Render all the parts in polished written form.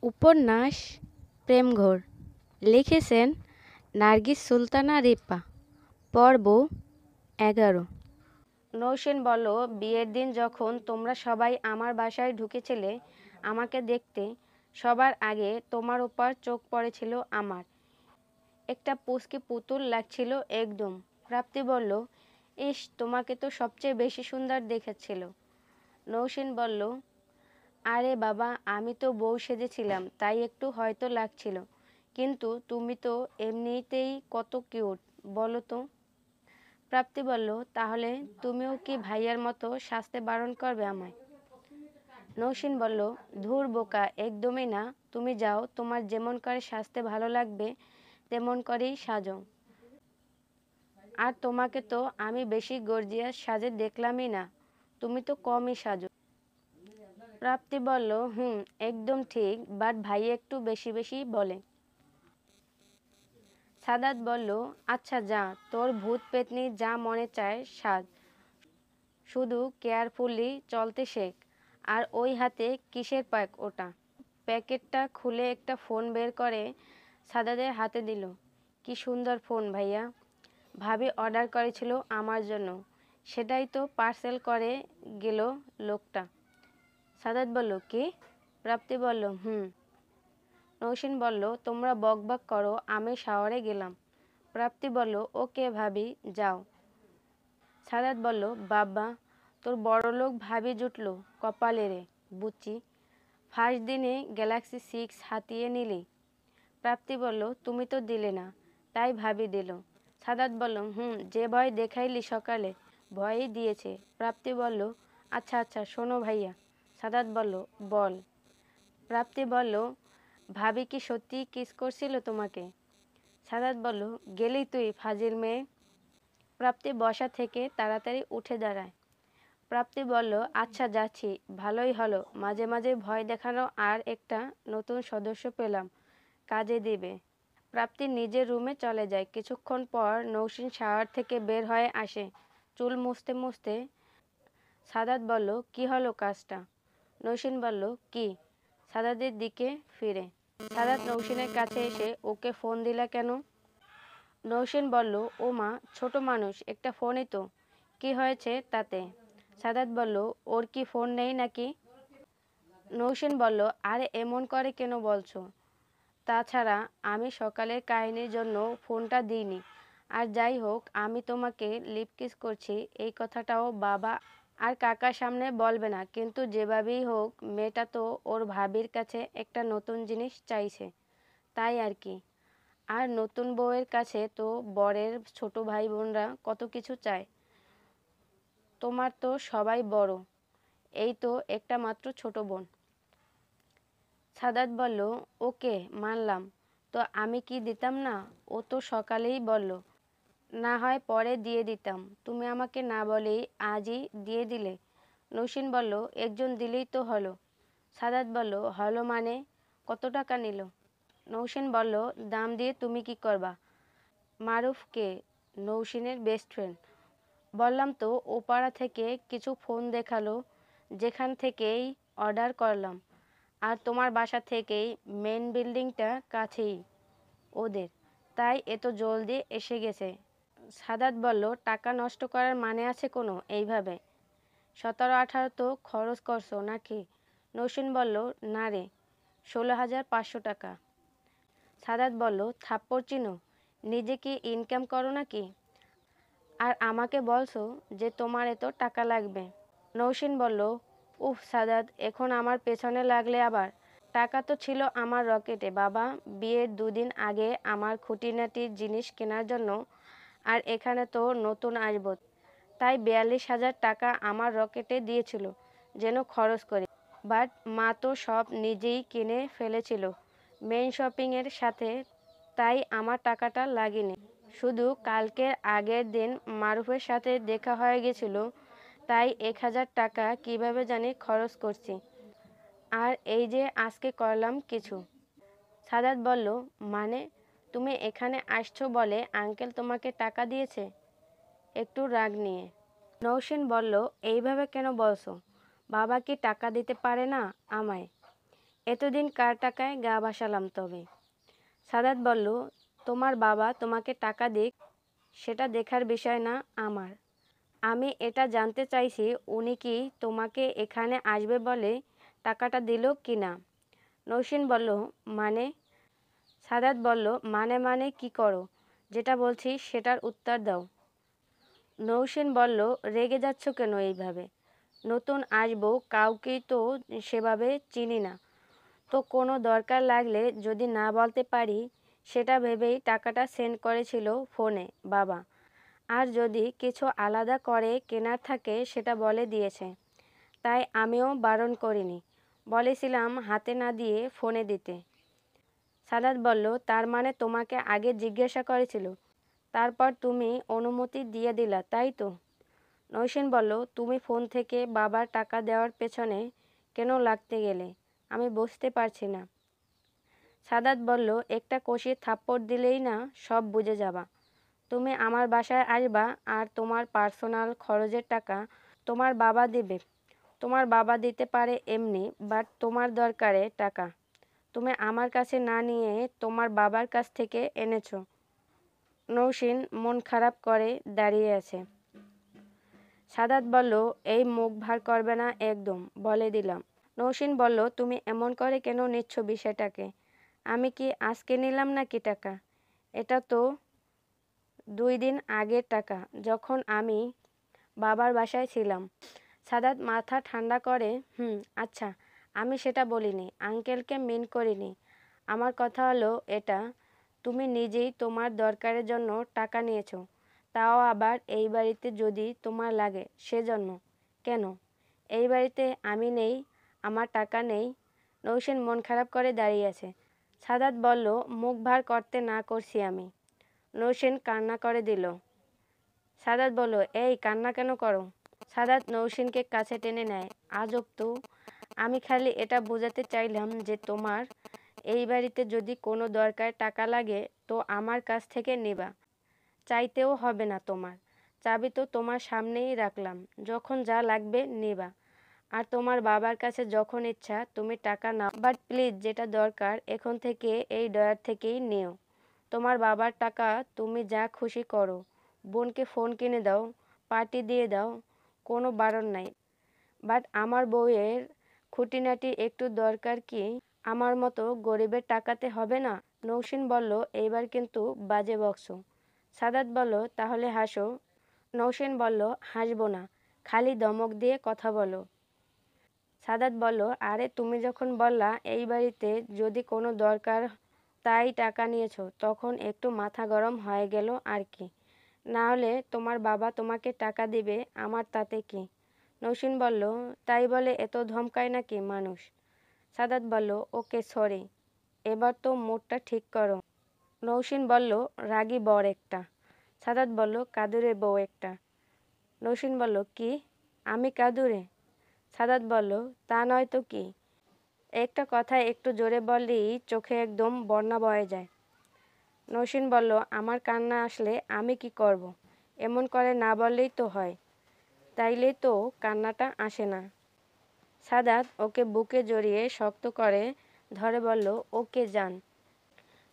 উপন্যাস প্রেমঘোর লিখেছেন নার্গিস সুলতানা রিপা। পর্ব 11। নৌসেন বলল, বিয়ের দিন যখন তোমরা সবাই আমার বাসায় ঢুকেছিলে আমাকে দেখতে, সবার আগে তোমার ওপর চোখ পড়েছিল আমার। একটা পুচকে পুতুল লাগছিল একদম। প্রাপ্তি বলল, ইস, তোমাকে তো সবচেয়ে বেশি সুন্দর দেখাচ্ছিল। নৌসেন বলল, আরে বাবা, আমি তো বউ সেজেছিলাম তাই একটু হয়তো লাগছিল, কিন্তু তুমি তো এমনিতেই কত কিউট বলো তো। প্রাপ্তি বলল, তাহলে তুমিও কি ভাইয়ার মতো সাজতে বারণ করবে আমায়? নৌসেন বলল, ধুর বোকা, একদমই না। তুমি যাও, তোমার যেমন করে সাজতে ভালো লাগবে তেমন করেই সাজো। আর তোমাকে তো আমি বেশি গর্জিয়াস সাজে দেখলামই না, তুমি তো কমই সাজো। প্রাপ্তি বলল, একদম ঠিক, বাট ভাই একটু বেশি বেশি বলে। সাদাত বলল, আচ্ছা যা, তোর ভূত পেতনি যা মনে চায় সাজ, শুধু কেয়ারফুলি চলতে শেখ। আর ওই হাতে কিসের প্যাক ওটা? প্যাকেটটা খুলে একটা ফোন বের করে সাদাতের হাতে দিল। কি সুন্দর ফোন ভাইয়া, ভাবি অর্ডার করেছিল আমার জন্য, সেটাই তো পার্সেল করে গেল লোকটা। সাদাত বলল, কি? প্রাপ্তি বলল, নৌসেন বলল, তোমরা বকবক করো, আমি শাওয়ারে গেলাম। প্রাপ্তি বলল, ওকে ভাবি, যাও। সাদাত বলল, বাবা, তোর বড়লোক ভাবি জুটলো কপালে রে বুচি, ফার্স্ট দিনে গ্যালাক্সি 6 হাতিয়ে নিলি। প্রাপ্তি বলল, তুমি তো দিলে না, তাই ভাবি দিল। সাদাত বলল, যে ভয় দেখাইলি সকালে, ভয়ই দিয়েছে। প্রাপ্তি বলল, আচ্ছা আচ্ছা শোনো ভাইয়া। সাদাত বলল, বল। প্রাপ্তি বলল, ভাবি কি সত্যি কিস করছিল তোমাকে? সাদাত বলল, গেলি তুই ফাজিল মেয়ে। প্রাপ্তি বসা থেকে তাড়াতাড়ি উঠে দাঁড়ায়। প্রাপ্তি বলল, আচ্ছা যাচ্ছি, ভালোই হলো, মাঝে মাঝে ভয় দেখানো আর একটা নতুন সদস্য পেলাম, কাজে দিবে। প্রাপ্তি নিজের রুমে চলে যায়। কিছুক্ষণ পর নৌসেন শাওয়ার থেকে বের হয়ে আসে, চুল মুছতে মুছতে। সাদাত বলল, কি হলো কাজটা? নৌসেন বলল, কি? সাদাতের দিকে ফিরে সাদাত নৌসেনের কাছে এসে, ওকে ফোন দিলা কেন? নৌসেন বলল, ও মা, ছোট মানুষ, একটা ফোনই তো, কি হয়েছে তাতে? সাদাত বলল, ওর কি ফোন নেই নাকি? নৌসেন বলল, আরে এমন করে কেন বলছো? তাছাড়া আমি সকালের কাহিনীর জন্য ফোনটা দিইনি। আর যাই হোক, আমি তোমাকে লিপ কিস করছি এই কথাটাও বাবা আর কাকার সামনে বলবে না, কিন্তু যেভাবেই হোক মেয়েটা তো ওর ভাবির কাছে একটা নতুন জিনিস চাইছে, তাই আর কি। আর নতুন বউয়ের কাছে তো বরের ছোট ভাই বোনরা কত কিছু চায়। তোমার তো সবাই বড়, এই তো একটা মাত্র ছোট বোন। সাদাত বলল, ওকে মানলাম, তো আমি কি দিতাম না? ও তো সকালেই বলল, না হয় পরে দিয়ে দিতাম, তুমি আমাকে না বলেই আজই দিয়ে দিলে। নৌসেন বলল, একজন দিলেই তো হলো। সাদাত বলল, হলো মানে? কত টাকা নিল? নৌসেন বলল, দাম দিয়ে তুমি কি করবা? মারুফ কে? নৌসেনের বেস্ট ফ্রেন্ড। বললাম তো, ও পাড়া থেকে কিছু ফোন দেখালো, যেখান থেকেই অর্ডার করলাম। আর তোমার বাসা থেকেই মেন বিল্ডিংটা কাছেই ওদের, তাই এত জলদি এসে গেছে। সাদাত বলল, টাকা নষ্ট করার মানে আছে কোনো এইভাবে? 17-18 তো খরচ করছো নাকি? নৌসেন বলল, না রে, 16,500 টাকা। সাদাত বলল, থাপ্পড় চিনো? নিজে কি ইনকাম করো নাকি? আর আমাকে বলছো যে তোমার এত টাকা লাগবে? নৌসেন বলল, উফ সাদাত, এখন আমার পেছনে লাগলে আবার? টাকা তো ছিল আমার রকেটে বাবা, বিয়ের 2 দিন আগে আমার খুঁটিনাটি জিনিস কেনার জন্য। আর এখানে তো নতুন আসবো, তাই 42,000 টাকা আমার রকেটে দিয়েছিল যেন খরচ করি। বাট মা তো সব নিজেই কিনে ফেলেছিল মেইন শপিংয়ের সাথে, তাই আমার টাকাটা লাগেনি। শুধু কালকের আগের দিন মারুফের সাথে দেখা হয়ে গেছিল, তাই 1,000 টাকা কিভাবে জানি খরচ করছি। আর এই যে আজকে করলাম কিছু। সাদাত বলল, মানে? তুমি এখানে আসছো বলে আঙ্কেল তোমাকে টাকা দিয়েছে? একটু রাগ নিয়ে। নৌসেন বলল, এইভাবে কেন বলছো? বাবা কি টাকা দিতে পারে না আমায়? এতদিন কার টাকায় গা ভাসালাম তবে? সাদাত বলল, তোমার বাবা তোমাকে টাকা দিক, সেটা দেখার বিষয় না আমার। আমি এটা জানতে চাইছি উনি কি তোমাকে এখানে আসবে বলে টাকাটা দিল কি না। নৌসিন বলল, মানে? সাদাত বলল, মানে কি করো? যেটা বলছি সেটার উত্তর দাও। নৌসিন বলল, রেগে যাচ্ছ কেন এইভাবে? নতুন আসবো, কাউকেই তো সেভাবে চিনি না, তো কোনো দরকার লাগলে যদি না বলতে পারি সেটা ভেবেই টাকাটা সেন্ড করেছিল ফোনে বাবা। আর যদি কিছু আলাদা করে কেনার থাকে সেটা বলে দিয়েছে, তাই আমিও বারণ করিনি, বলেছিলাম হাতে না দিয়ে ফোনে দিতে। সাদাত বলল, তার মানে তোমাকে আগে জিজ্ঞাসা করেছিল, তারপর তুমি অনুমতি দিয়ে দিলা, তাই তো? নৌসিন বলল, তুমি ফোন থেকে বাবার টাকা দেওয়ার পেছনে কেন লাগতে গেলে আমি বুঝতে পারছি না। সাদাত বলল, একটা কষিয়ে থাপ্পড় দিলেই না সব বুঝে যাবা। তুমি আমার বাসায় আসবা আর তোমার পার্সোনাল খরচের টাকা তোমার বাবা দিবে। তোমার বাবা দিতে পারে এমনি, বাট তোমার দরকারে টাকা তুমি আমার কাছে না নিয়ে তোমার বাবার কাছ থেকে এনেছো। নৌসিন মন খারাপ করে দাঁড়িয়ে আছে। সাদাত বলল, এই মুখ ভার করবে না একদম, বলে দিলাম। নৌসিন বলল, তুমি এমন করে কেন নিচ্ছ বিষয়টাকে? আমি কি আজকে নিলাম নাকি টাকা? এটা তো 2 দিন আগের টাকা, যখন আমি বাবার বাসায় ছিলাম। সাদাত মাথা ঠান্ডা করে, আচ্ছা, আমি সেটা বলিনি, আঙ্কেলকে মিন করিনি। আমার কথা হলো এটা, তুমি নিজেই তোমার দরকারের জন্য টাকা নিয়েছো, তাও আবার এই বাড়িতে যদি তোমার লাগে সেজন্য। কেন? এই বাড়িতে আমি নেই, আমার টাকা নেই? নৌসিন মন খারাপ করে দাঁড়িয়ে আছে। সাদাত বলল, মুখ ভার করতে না করছি আমি। নৌসিন কান্না করে দিল। সাদাত বলল, এই কান্না কেন করো? সাদাত নৌসিনকে কাছে টেনে নেয়। আজব তো, আমি খালি এটা বোঝাতে চাইলাম যে তোমার এই বাড়িতে যদি কোনো দরকার টাকা লাগে তো আমার কাছ থেকে নেবা, চাইতেও হবে না তোমার। চাবি তো তোমার সামনেই রাখলাম, যখন যা লাগবে নেবা। আর তোমার বাবার কাছে যখন ইচ্ছা তুমি টাকা নাও, বাট প্লিজ যেটা দরকার এখন থেকে এই ডয়ার থেকেই নিও। তোমার বাবার টাকা তুমি যা খুশি করো, বোনকে ফোন কিনে দাও, পার্টি দিয়ে দাও, কোনো বারণ নাই। বাট আমার বউয়ের খুঁটিনাটি একটু দরকার কি আমার মতো গরিবের টাকাতে হবে না? নৌসিন বলল, এইবার কিন্তু বাজে বকছো। সাদাত বলল, তাহলে হাসো। নৌসিন বলল, হাসবো না, খালি ধমক দিয়ে কথা বলো। সাদাত বলল, আরে তুমি যখন বললা এই বাড়িতে যদি কোনো দরকার তাই টাকা নিয়েছো, তখন একটু মাথা গরম হয়ে গেল আর কি। না হলে তোমার বাবা তোমাকে টাকা দিবে, আমার তাতে কি? নৌসিন বলল, তাই বলে এত ধমকায় নাকি মানুষ? সাদাত বলল, ওকে সরি, এবার তো মুডটা ঠিক করো। নৌসিন বলল, রাগী বর একটা। সাদাত বলল, কাদুরে বউ একটা। নৌসিন বলল, কি? আমি কাদুরে? সাদাত বলল, তা নয় তো কি? একটা কথা একটু জোরে বললেই চোখে একদম বন্যা বয়ে যায়। নৌসিন বলল, আমার কান্না আসলে আমি কি করব? এমন করে না বললেই তো হয়, তাইলেই তো কান্নাটা আসে না। সাদাত ওকে বুকে জড়িয়ে শক্ত করে ধরে বলল, ওকে যান।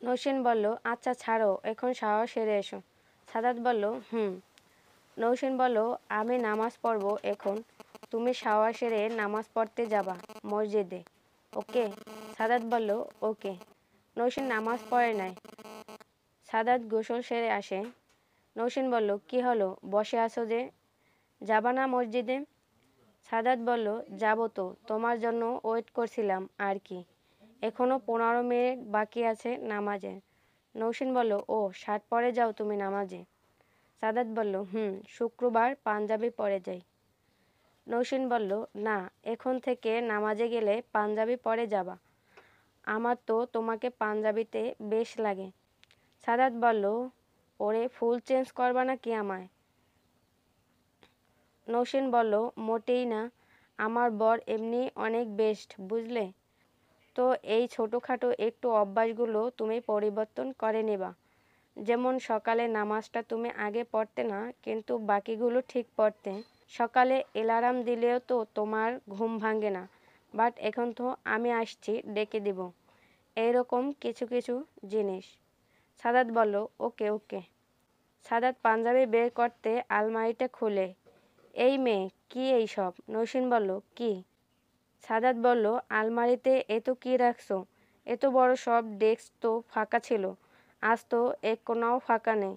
নৌসিন বলল, আচ্ছা ছাড়ো, এখন শাওয়ার সেরে এসো। সাদাত বলল, নৌসিন বলল, আমি নামাজ পড়ব এখন, তুমি শাওয়ার সেরে নামাজ পড়তে যাবা মসজিদে, ওকে? সাদাত বলল, ওকে। নৌসিন নামাজ পড়ে নাই। সাদাত গোসল সেরে আসে। নৌসিন বলল, কি হলো, বসে আছো যে, যাবা না মসজিদে? সাদাত বলল, যাবো তো, তোমার জন্য ওয়েট করছিলাম আর কি, এখনো 15 মিনিট বাকি আছে নামাজে। নৌসিন বলল, ও শার্ট পরে যাও তুমি নামাজে? সাদাত বলল, শুক্রবার পাঞ্জাবি পরে যাই। নৌসিন বলল, না, এখন থেকে নামাজে গেলে পাঞ্জাবি পরে যাবা, আমার তো তোমাকে পাঞ্জাবিতে বেশ লাগে। সাদাত বলল, ওরে ফুল চেঞ্জ করবা নাকি আমায়? নৌসিন বলল, মোটেই না, আমার বর এমনি অনেক বেস্ট, বুঝলে তো, এই ছোটোখাটো একটু অভ্যাসগুলো তুমি পরিবর্তন করে নেবা। যেমন সকালে নামাজটা তুমি আগে পড়তে না, কিন্তু বাকিগুলো ঠিক পড়তে। সকালে অ্যালার্ম দিলেও তো তোমার ঘুম ভাঙে না, বাট এখন তো আমি আসছি, ডেকে দিব। এইরকম কিছু কিছু জিনিস। সাদাত বলল, ওকে ওকে। সাদাত পাঞ্জাবি বের করতে আলমারিটা খুলে, এই মেয়ে কি এইসব? নৌসিন বলল, কি? সাদাত বলল, আলমারিতে এত কি রাখছো? এত বড় সব ডেস্ক তো ফাঁকা ছিল, আজ তো এক কোনাও ফাঁকা নেই।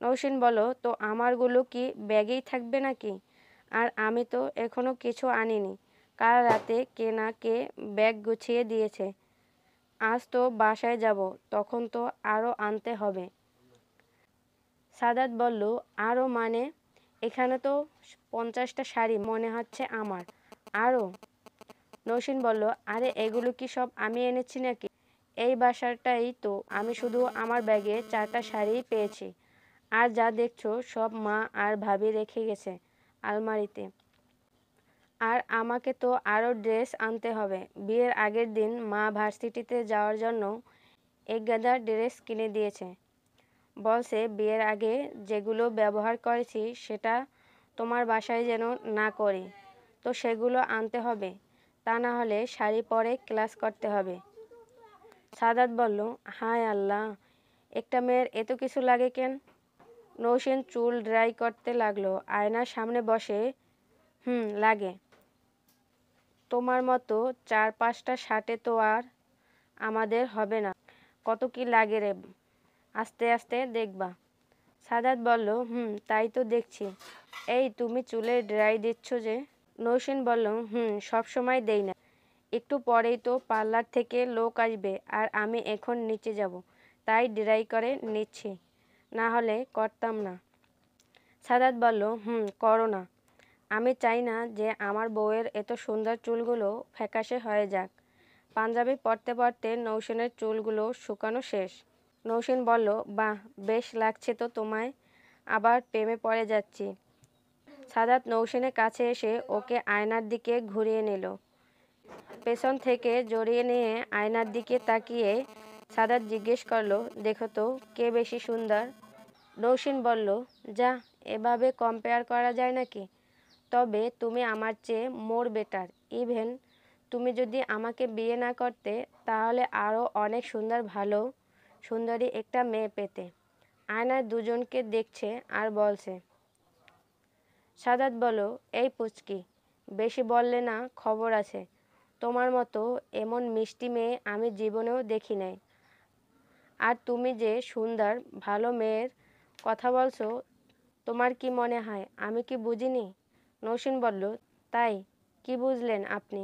নৌসিন বলল, তো আমারগুলো কি ব্যাগেই থাকবে নাকি? আর আমি তো এখনো কিছু আনিনি। কাল রাতে কে না কে ব্যাগ গুছিয়ে দিয়েছে। আজ তো বাসায় যাব, তখন তো আরও আনতে হবে। সাদাত বলল, আরও মানে? এখানে তো 50টা শাড়ি মনে হচ্ছে আমার। আরও? নৌসিন বলল, আরে এগুলো কি সব আমি এনেছি নাকি? এই বাসাটাই তো আমি শুধু আমার ব্যাগে 4টা শাড়ি পেয়েছি। আর যা দেখছো সব মা আর ভাবি রেখে গেছে আলমারিতে। আর আমাকে তো আরও ড্রেস আনতে হবে। বিয়ের আগের দিন মা ভার্সিটিতে যাওয়ার জন্য এক গাদা ড্রেস কিনে দিয়েছে। বলছে বিয়ের আগে যেগুলো ব্যবহার করেছি সেটা তোমার বাসায় যেন না করি। তো সেগুলো আনতে হবে, তা না হলে শাড়ি পরে ক্লাস করতে হবে। সাদাত বলল, হায় আল্লাহ, একটা মেয়ের এত কিছু লাগে কেন? নৌসিন চুল ড্রাই করতে লাগলো, আয়নার সামনে বসে। লাগে। তোমার মতো 4-5টা শার্টে তো আর আমাদের হবে না। কত কি লাগে রে, আস্তে আস্তে দেখবা। সাদাত বলল, তাই তো দেখছি। এই তুমি চুলে ড্রাই দিচ্ছ যে? নৌসিন বলল, সব সময় দেই না। একটু পরেই তো পার্লার থেকে লোক আসবে আর আমি এখন নিচে যাব, তাই ড্রাই করে নিচ্ছি, না হলে করতাম না। সাদাত বলল, করো না। আমি চাই না যে আমার বউয়ের এত সুন্দর চুলগুলো ফ্যাকাশে হয়ে যাক। পাঞ্জাবি পরতে পরতে নৌসিনের চুলগুলো শুকানো শেষ। নৌসিন বলল, বাহ, বেশ লাগছে তো তোমায়, আবার প্রেমে পড়ে যাচ্ছি। সাদাত নৌসিনের কাছে এসে ওকে আয়নার দিকে ঘুরিয়ে নিল। পেছন থেকে জড়িয়ে নিয়ে আয়নার দিকে তাকিয়ে সাদাত জিজ্ঞেস করলো, দেখো তো কে বেশি সুন্দর? নৌসিন বলল, যা, এভাবে কম্পেয়ার করা যায় নাকি? তবে তুমি আমার চেয়ে মোর বেটার। ইভেন তুমি যদি আমাকে বিয়ে না করতে তাহলে আরও অনেক সুন্দর, ভালো সুন্দরী একটা মেয়ে পেতে। আয়নায় দুজনকে দেখছে আর বলছে। সাদাত বলল, এই পুচকি, বেশি বললে না খবর আছে। তোমার মতো এমন মিষ্টি মেয়ে আমি জীবনেও দেখি নাই। আর তুমি যে সুন্দর ভালো মেয়ের কথা বলছো, তোমার কি মনে হয় আমি কি বুঝিনি? নৌসিন বলল, তাই কি বুঝলেন আপনি?